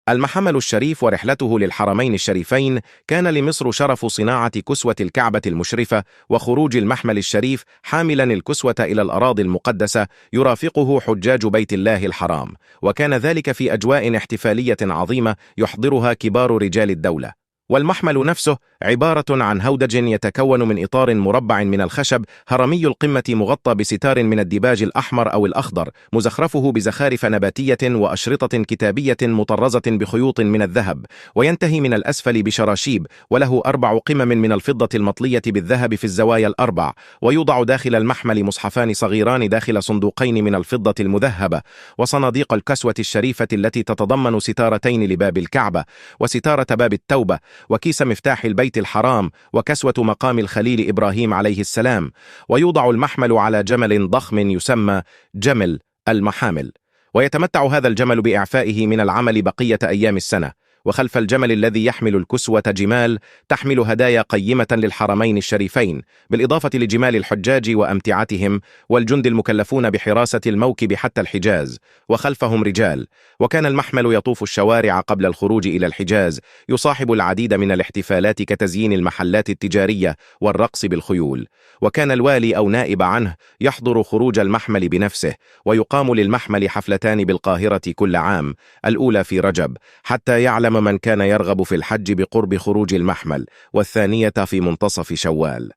المحمل الشريف ورحلته للحرمين الشريفين. كان لمصر شرف صناعة كسوة الكعبة المشرفة وخروج المحمل الشريف حاملا الكسوة إلى الأراضي المقدسة يرافقه حجاج بيت الله الحرام، وكان ذلك في أجواء احتفالية عظيمة يحضرها كبار رجال الدولة. والمحمل نفسه عبارة عن هودج يتكون من إطار مربع من الخشب هرمي القمة مغطى بستار من الديباج الأحمر أو الأخضر مزخرفه بزخارف نباتية وأشرطة كتابية مطرزة بخيوط من الذهب، وينتهي من الأسفل بشراشيب، وله 4 قمم من الفضة المطلية بالذهب في الزوايا ال4. ويوضع داخل المحمل مصحفان صغيران داخل صندوقين من الفضة المذهبة، وصناديق الكسوة الشريفة التي تتضمن ستارتين لباب الكعبة وستارة باب التوبة وكيس مفتاح البيت الحرام وكسوة مقام الخليل إبراهيم عليه السلام. ويوضع المحمل على جمل ضخم يسمى جمل المحامل، ويتمتع هذا الجمل بإعفائه من العمل بقية أيام السنة. وخلف الجمل الذي يحمل الكسوة جمال تحمل هدايا قيمة للحرمين الشريفين، بالإضافة لجمال الحجاج وأمتعتهم والجند المكلفون بحراسة الموكب حتى الحجاز، وخلفهم رجال. وكان المحمل يطوف الشوارع قبل الخروج إلى الحجاز، يصاحب العديد من الاحتفالات كتزيين المحلات التجارية والرقص بالخيول. وكان الوالي أو نائب عنه يحضر خروج المحمل بنفسه، ويقام للمحمل حفلتان بالقاهرة كل عام، الأولى في رجب حتى يعلم من كان يرغب في الحج بقرب خروج المحمل، والثانية في منتصف شوال.